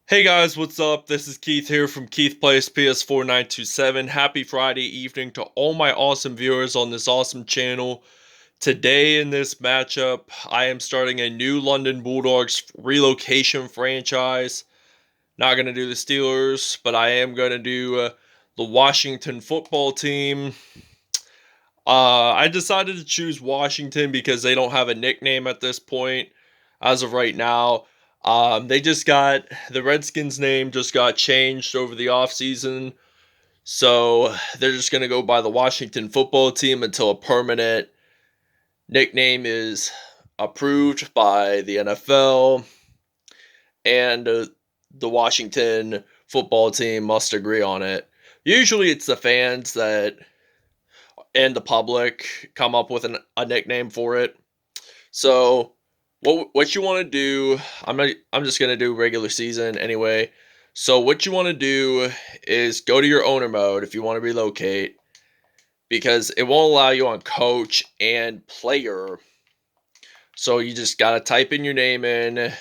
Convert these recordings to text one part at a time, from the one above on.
Hey guys, what's up? This is Keith here from Keith Plays PS4927. Happy Friday evening to all my awesome viewers on this awesome channel. Today in this matchup, I am starting a new London Bulldogs relocation franchise. Not going to do the Steelers, but I am going to do the Washington football team. I decided to choose Washington because they don't have a nickname at this point as of right now. The Redskins name just got changed over the offseason. So they're just going to go by the Washington football team until a permanent nickname is approved by the NFL. And the Washington football team must agree on it. Usually it's the fans that and the public come up with a nickname for it. So what you want to do, I'm just going to do regular season anyway. So what you want to do is go to your owner mode if you want to relocate, because it won't allow you on coach and player. So you just got to type in your name in.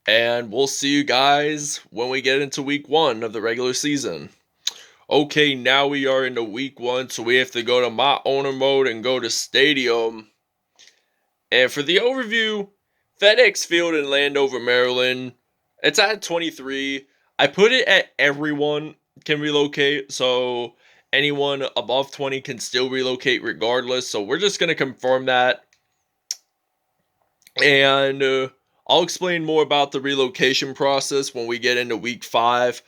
And we'll see you guys when we get into week 1 of the regular season. Okay, now we are into week 1, so we have to go to my owner mode and go to stadium. And for the overview, FedEx Field in Landover, Maryland, it's at 23. I put it at everyone can relocate, so anyone above 20 can still relocate regardless. So we're just going to confirm that. And I'll explain more about the relocation process when we get into week 5.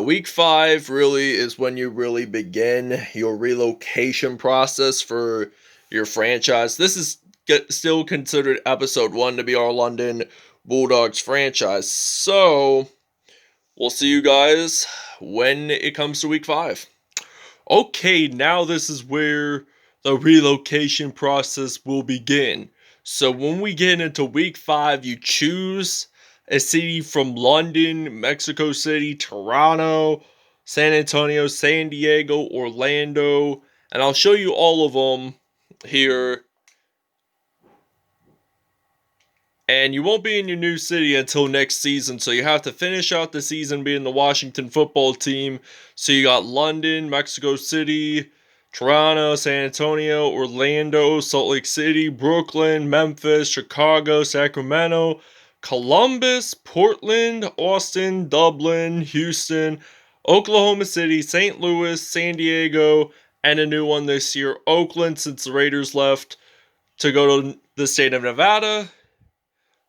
Week 5 really is when you really begin your relocation process for your franchise. This is still considered episode 1 to be our London Bulldogs franchise. So we'll see you guys when it comes to week 5. Okay, now this is where the relocation process will begin. So when we get into week 5, you choose a city from London, Mexico City, Toronto, San Antonio, San Diego, Orlando, and I'll show you all of them here. And you won't be in your new city until next season, so you have to finish out the season being the Washington football team. So you got London, Mexico City, Toronto, San Antonio, Orlando, Salt Lake City, Brooklyn, Memphis, Chicago, Sacramento, Columbus, Portland, Austin, Dublin, Houston, Oklahoma City, St. Louis, San Diego, and a new one this year, Oakland, since the Raiders left to go to the state of Nevada.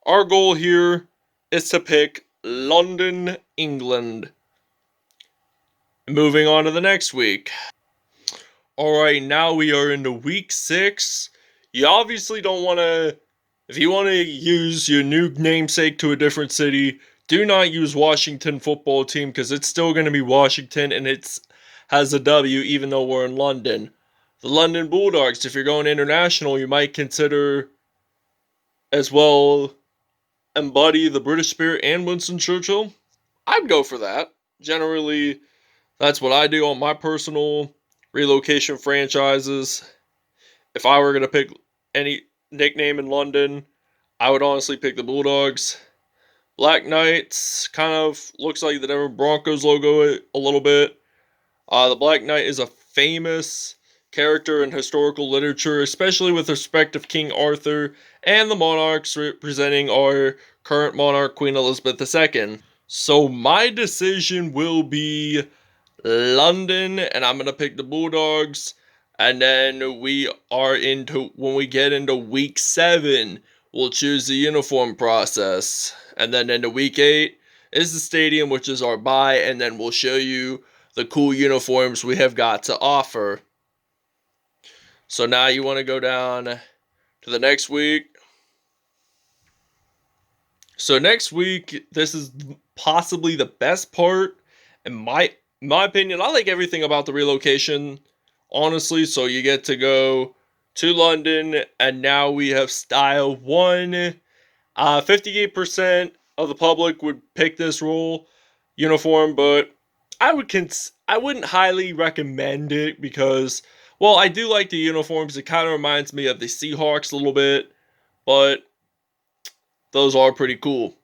Our goal here is to pick London, England. Moving on to the next week. Alright, now we are into week 6. You obviously don't want to, if you want to use your new namesake to a different city, do not use Washington football team, because it's still going to be Washington and it has a W even though we're in London. The London Bulldogs, if you're going international, you might consider as well embody the British spirit and Winston Churchill. I'd go for that. Generally, that's what I do on my personal relocation franchises. If I were going to pick any nickname in London, I would honestly pick the Bulldogs. Black Knights kind of looks like the Denver Broncos logo a little bit. The Black Knight is a famous character in historical literature, especially with respect of King Arthur and the monarchs representing our current monarch, Queen Elizabeth II. So my decision will be London, and I'm going to pick the Bulldogs. And then when we get into week 7, we'll choose the uniform process. And then into week 8 is the stadium, which is our bye, and then we'll show you the cool uniforms we have got to offer. So now you want to go down to the next week. So next week, this is possibly the best part, in my opinion. I like everything about the relocation, honestly. So you get to go to London, and now we have Style 1. 58% of the public would pick this uniform, but I wouldn't highly recommend it because, well, I do like the uniforms. It kind of reminds me of the Seahawks a little bit, but those are pretty cool.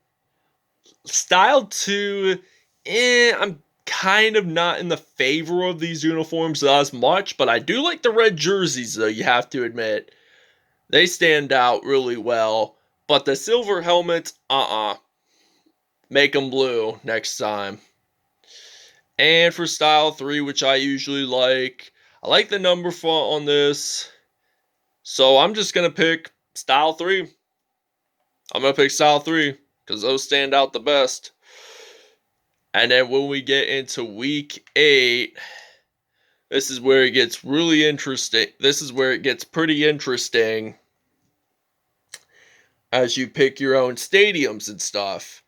Style 2, I'm kind of not in the favor of these uniforms as much, but I do like the red jerseys, though, you have to admit. They stand out really well, but the silver helmets, make them blue next time. And for Style 3, which I usually like, I like the number font on this, so I'm just going to pick Style 3. I'm going to pick Style 3, because those stand out the best. And then when we get into Week 8, this is where it gets really interesting. This is where it gets pretty interesting as you pick your own stadiums and stuff.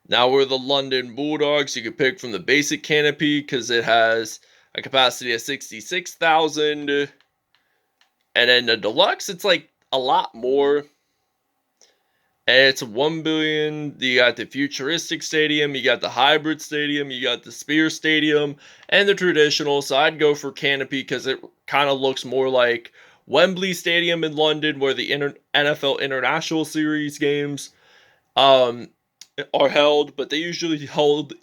Now we're the London Bulldogs. You can pick from the basic canopy because it has a capacity of 66,000. And then the deluxe, it's like a lot more. And it's 1 billion. You got the futuristic stadium, you got the hybrid stadium, you got the spear stadium, and the traditional. So I'd go for canopy because it kind of looks more like Wembley Stadium in London, where the NFL International Series games are held. But they usually hold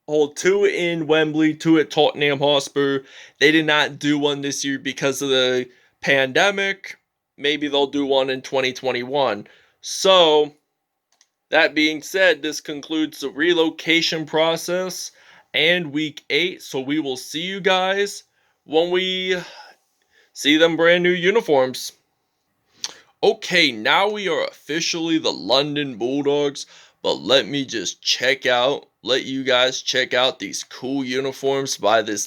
2 in Wembley, 2 at Tottenham Hotspur. They did not do one this year because of the pandemic. Maybe they'll do one in 2021. So, that being said, this concludes the relocation process and Week 8. So we will see you guys when we see them brand new uniforms. Okay, now we are officially the London Bulldogs, but let you guys check out these cool uniforms by the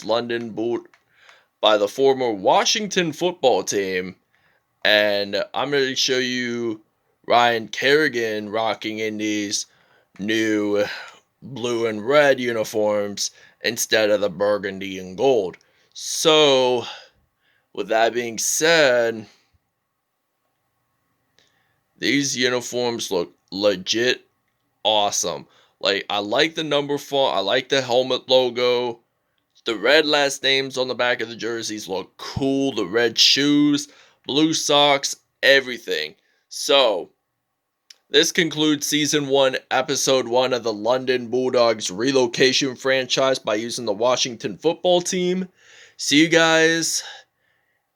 former Washington football team. And I'm going to show you Ryan Kerrigan rocking in these new blue and red uniforms instead of the burgundy and gold. So, with that being said, these uniforms look legit awesome. Like, I like the number font, I like the helmet logo. The red last names on the back of the jerseys look cool. The red shoes, blue socks, everything. So, this concludes Season 1, Episode 1 of the London Bulldogs Relocation franchise by using the Washington football team. See you guys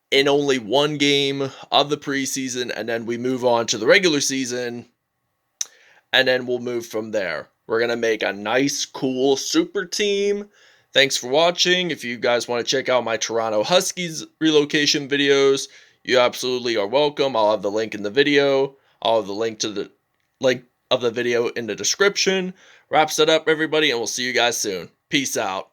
in only one game of the preseason, and then we move on to the regular season, and then we'll move from there. We're going to make a nice, cool, super team. Thanks for watching. If you guys want to check out my Toronto Huskies relocation videos, you absolutely are welcome. I'll have the link in the video. I'll have the link of the video in the description. Wraps it up, everybody, and we'll see you guys soon. Peace out.